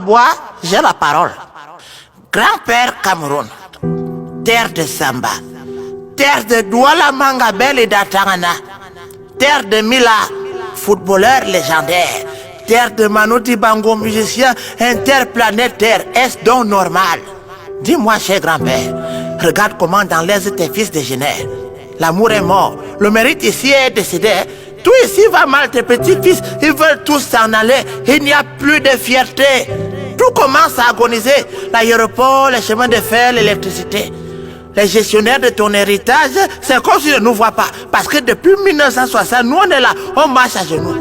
Bois, j'ai la parole. Grand-père Cameroun, terre de Samba, terre de Douala Mangabel et d'Atangana, terre de Mila, footballeur légendaire, terre de Manu Dibango, musicien interplanétaire. Est-ce donc normal? Dis-moi, cher grand-père, regarde comment dans l'aise tes fils dégénèrent. L'amour est mort, le mérite ici est décédé. Tout ici va mal, tes petits-fils, ils veulent tous s'en aller. Il n'y a plus de fierté. Tout commence à agoniser. L'aéroport, les chemins de fer, l'électricité. Les gestionnaires de ton héritage, c'est comme s'ils ne nous voient pas. Parce que depuis 1960, nous on est là, on marche à genoux.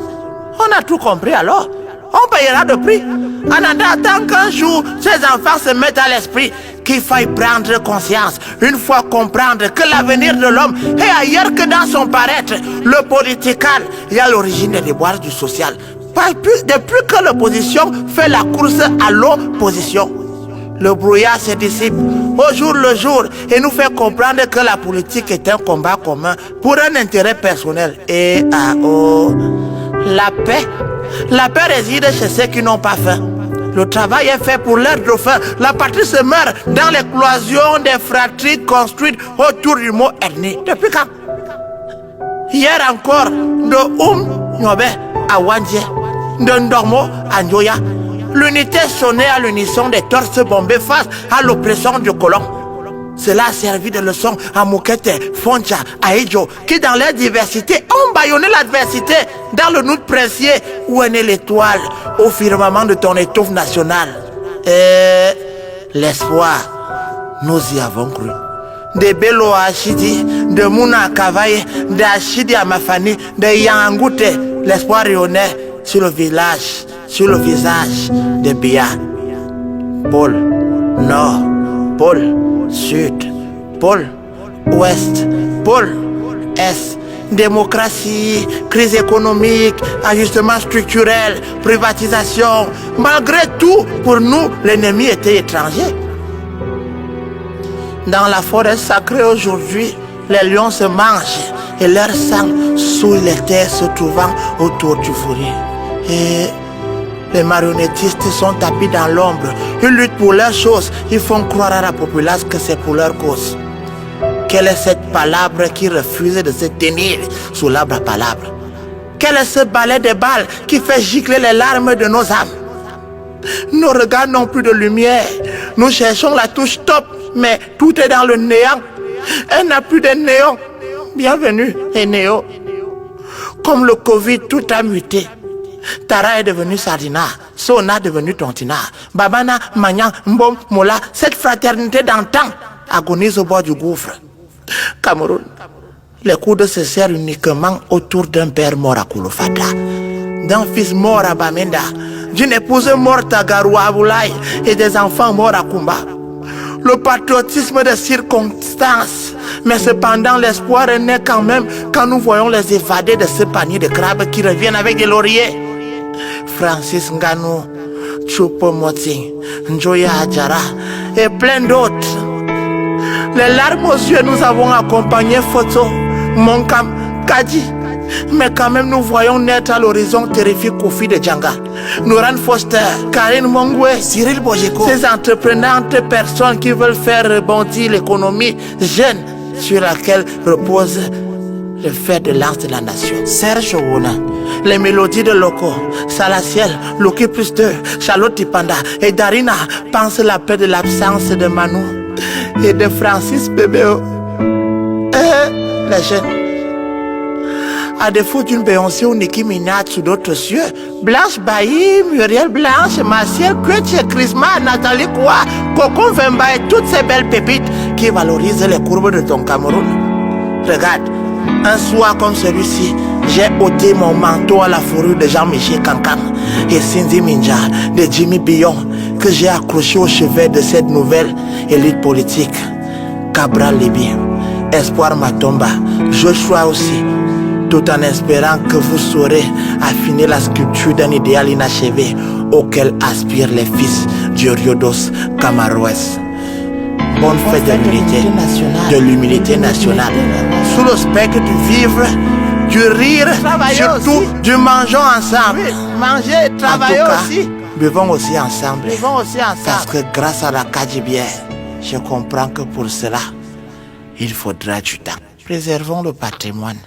On a tout compris alors. On payera de prix. En attendant qu'un jour, ces enfants se mettent à l'esprit qu'il faille prendre conscience, une fois comprendre que l'avenir de l'homme est ailleurs que dans son paraître. Le political, il y a l'origine des déboires du social. Depuis que l'opposition fait la course à l'opposition, le brouillard se dissipe au jour le jour et nous fait comprendre que la politique est un combat commun pour un intérêt personnel. Et la paix réside chez ceux qui n'ont pas faim. Le travail est fait pour leur dauphin. La patrie se meurt dans l'éclosion des fratries construites autour du mot ethnie. Depuis quand? Hier encore, de Nyobe à Wandje, de Ndormo à Nyoya, l'unité sonnait à l'unisson des torses bombés face à l'oppression du colon. Cela a servi de leçon à Moukete, Foncha, à Ejo, qui dans leur diversité ont bâillonné l'adversité dans le Nout précieux où est née l'étoile au firmament de ton étoffe nationale. Et l'espoir, nous y avons cru. De Bello à Achidi, de Mouna à Kavaye, de Achidi à Mafani, de Yangoute, l'espoir rayonnait sur le village, sur le visage de Bia. Pôle Nord, pôle Sud, pôle Ouest, pôle Est, démocratie, crise économique, ajustement structurel, privatisation. Malgré tout, pour nous, l'ennemi était étranger. Dans la forêt sacrée aujourd'hui, les lions se mangent et leur sang souille les terres se trouvant autour du fourrier. Et les marionnettistes sont tapis dans l'ombre. Ils luttent pour leurs choses. Ils font croire à la populace que c'est pour leur cause. Quelle est cette palabre qui refuse de se tenir sous l'arbre à palabre? Quel est ce balai de balles qui fait gicler les larmes de nos âmes? Nos regards n'ont plus de lumière. Nous cherchons la touche top, mais tout est dans le néant. Elle n'a plus de néon. Bienvenue, Néo. Comme le Covid, tout a muté. Tara est devenu Sardina, Sona est devenu Tontina, Babana, Magnan, Mbom, Mola, cette fraternité d'antan agonise au bord du gouffre. Cameroun, les coudes se serrent uniquement autour d'un père mort à Kouloufata, d'un fils mort à Bamenda, d'une épouse morte à Garou Aboulaye et des enfants morts à Kumba. Le patriotisme de circonstance, mais cependant l'espoir est né quand même quand nous voyons les évadés de ce panier de crabes qui reviennent avec des lauriers. Francis Ngannou, Choupo Moting, Njoya Adjara et plein d'autres. Les larmes aux yeux, nous avons accompagné Photo, Monkam, Kadi. Mais quand même, nous voyons naître à l'horizon terrifique Kofi de Djanga, Nouran Foster, Karine Mongwe, Cyril Bojeko. Ces entreprenantes personnes qui veulent faire rebondir l'économie jeune sur laquelle repose le fer de lance de la nation. Serge Ouna, les mélodies de Loco, Salaciel, Loki plus 2, Charlotte Tipanda et Darina pensent la paix de l'absence de Manu et de Francis Bébéo. Et les jeunes. À défaut d'une Beyoncé ou Nicki Minaj sous d'autres cieux, Blanche Bailly, Muriel Blanche, Martial Kutch, Chrisma, Nathalie Koua, Coco Vemba et toutes ces belles pépites qui valorisent les courbes de ton Cameroun. Regarde, un soir comme celui-ci, j'ai ôté mon manteau à la fourrure de Jean-Michel Kankan et Cindy Minja de Jimmy Billon que j'ai accroché au chevet de cette nouvelle élite politique. Cabral Libye, Espoir Matomba, Joshua aussi, tout en espérant que vous saurez affiner la sculpture d'un idéal inachevé auquel aspirent les fils du Riodos Camaroès. Bonne fête de l'humilité nationale, sous le spectre du vivre, du rire, surtout du mangeons ensemble. Oui, manger et travailler aussi. Buvons aussi ensemble. Parce que grâce à la Kadjibière, je comprends que pour cela, il faudra du temps. Préservons le patrimoine.